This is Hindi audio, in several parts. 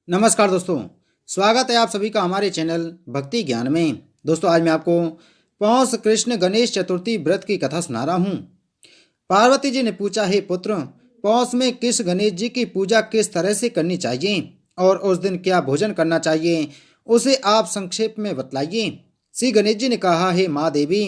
नमस्कार दोस्तों। स्वागत है आप सभी का हमारे चैनल भक्ति ज्ञान में। दोस्तों आज मैं आपको पौष कृष्ण गणेश चतुर्थी व्रत की कथा सुना रहा हूँ। पार्वती जी ने पूछा, हे पुत्र, पौष में किस गणेश जी की पूजा किस तरह से करनी चाहिए और उस दिन क्या भोजन करना चाहिए, उसे आप संक्षेप में बतलाइए। श्री गणेश जी ने कहा, हे माँ देवी,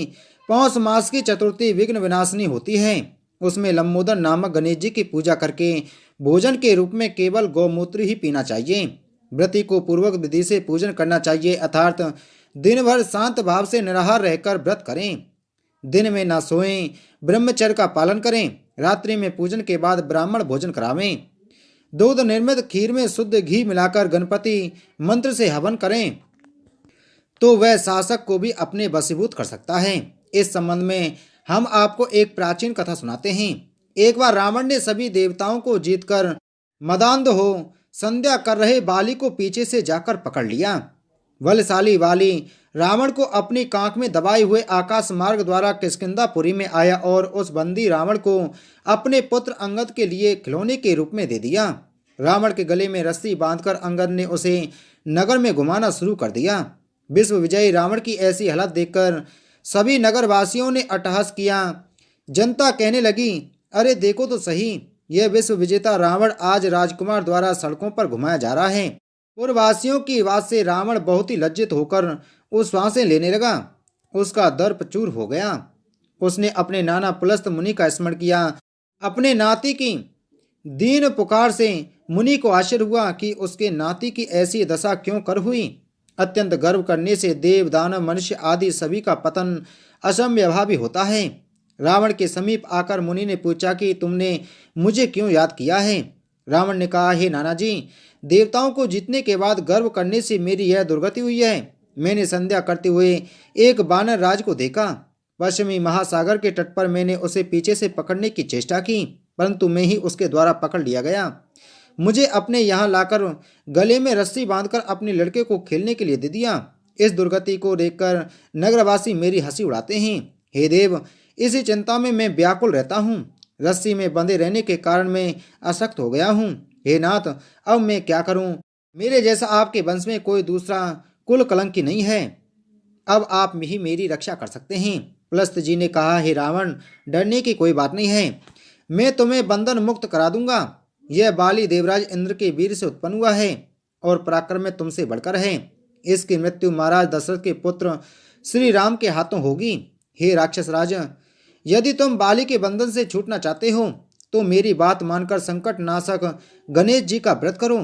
पौष मास की चतुर्थी विघ्न विनाशिनी होती है। उसमें लंबोदर नामक गणेश जी की पूजा करके भोजन के रूप में केवल गौमूत्र ही पीना चाहिए। व्रती को पूर्वक विधि से पूजन करना चाहिए, अर्थात दिन भर शांत भाव से निराहार रहकर व्रत करें। दिन में न सोएं, ब्रह्मचर्य का पालन करें। रात्रि में पूजन के बाद ब्राह्मण भोजन करावें। दूध निर्मित खीर में शुद्ध घी मिलाकर गणपति मंत्र से हवन करें तो वह शासक को भी अपने वशीभूत कर सकता है। इस संबंध में हम आपको एक प्राचीन कथा सुनाते हैं। एक बार रावण ने सभी देवताओं को जीतकर मदान्ध हो संध्या कर रहे बाली को पीछे से जाकर पकड़ लिया। बलशाली बाली रावण को अपनी कांख में दबाए हुए आकाश मार्ग द्वारा किष्किंधापुरी में आया और उस बंदी रावण को अपने पुत्र अंगद के लिए खिलौने के रूप में दे दिया। रावण के गले में रस्सी बांधकर अंगद ने उसे नगर में घुमाना शुरू कर दिया। विश्व विजयी रावण की ऐसी हालत देखकर सभी नगरवासियों ने अट्टहास किया। जनता कहने लगी, अरे देखो तो सही, यह विश्व विजेता रावण आज राजकुमार द्वारा सड़कों पर घुमाया जा रहा है। पूर्ववासियों की बात से रावण बहुत ही लज्जित होकर उस सांसें लेने लगा। उसका दर्प चूर हो गया। उसने अपने नाना पुलस्त मुनि का स्मरण किया। अपने नाती की दीन पुकार से मुनि को आश्चर्य हुआ कि उसके नाती की ऐसी दशा क्यों कर हुई। अत्यंत गर्व करने से देव दानव मनुष्य आदि सभी का पतन असंभवी होता है। रावण के समीप आकर मुनि ने पूछा कि तुमने मुझे क्यों याद किया है। रावण ने कहा, हे नाना जी, देवताओं को जीतने के बाद गर्व करने से मेरी यह दुर्गति हुई है। मैंने संध्या करते हुए एक बानर राज को देखा। पश्चिमी महासागर के तट पर मैंने उसे पीछे से पकड़ने की चेष्टा की, परंतु मैं ही उसके द्वारा पकड़ लिया गया। मुझे अपने यहाँ लाकर गले में रस्सी बांधकर अपने लड़के को खेलने के लिए दे दिया। इस दुर्गति को देखकर नगरवासी मेरी हंसी उड़ाते हैं। हे देव, इसी चिंता में मैं व्याकुल रहता हूँ। रस्सी में बंधे रहने के कारण मैं अशक्त हो गया हूँ। हे नाथ, अब मैं क्या करूँ? मेरे जैसा आपके वंश में कोई दूसरा कुल कलंकी नहीं है। अब आप ही मेरी रक्षा कर सकते हैं। पुलस्त जी ने कहा, हे रावण, डरने की कोई बात नहीं है। मैं तुम्हें बंधन मुक्त करा दूंगा। यह बाली देवराज इंद्र के वीर से उत्पन्न हुआ है और पराक्रम में तुमसे बढ़कर है। इसकी मृत्यु महाराज दशरथ के पुत्र श्री राम के हाथों होगी। हे राक्षस राज, यदि तुम बाली के बंधन से छूटना चाहते हो तो मेरी बात मानकर संकट नाशक गणेश जी का व्रत करो।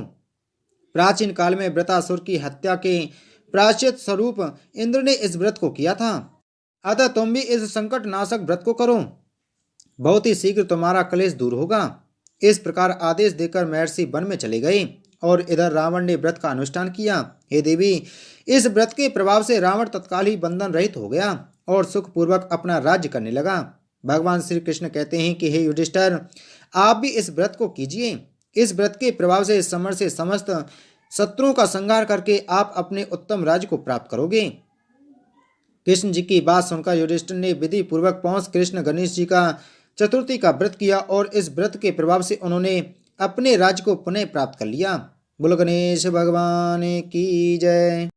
प्राचीन काल में वृतासुर की हत्या के प्रायश्चित स्वरूप इंद्र ने इस व्रत को किया था। अतः तुम भी इस संकट नाशक व्रत को करो। बहुत ही शीघ्र तुम्हारा क्लेश दूर होगा। इस प्रकार आदेश देकर महर्षि वन में चले गए और इधर रावण ने व्रत का अनुष्ठान किया। हे देवी, इस व्रत के प्रभाव से रावण तत्काल ही बंधन रहित हो गया और सुखपूर्वक अपना राज्य करने लगा। भगवान श्री कृष्ण कहते हैं कि हे युधिष्ठिर, आप भी इस व्रत को कीजिए। इस व्रत के प्रभाव से इस समर से समस्त शत्रुओं का संहार करके आप अपने उत्तम राज्य को प्राप्त करोगे। कृष्ण जी की बात सुनकर युधिष्ठिर ने विधि पूर्वक पौष कृष्ण गणेश जी का चतुर्थी का व्रत किया और इस व्रत के प्रभाव से उन्होंने अपने राज्य को पुनः प्राप्त कर लिया। बोलो गणेश भगवान की जय।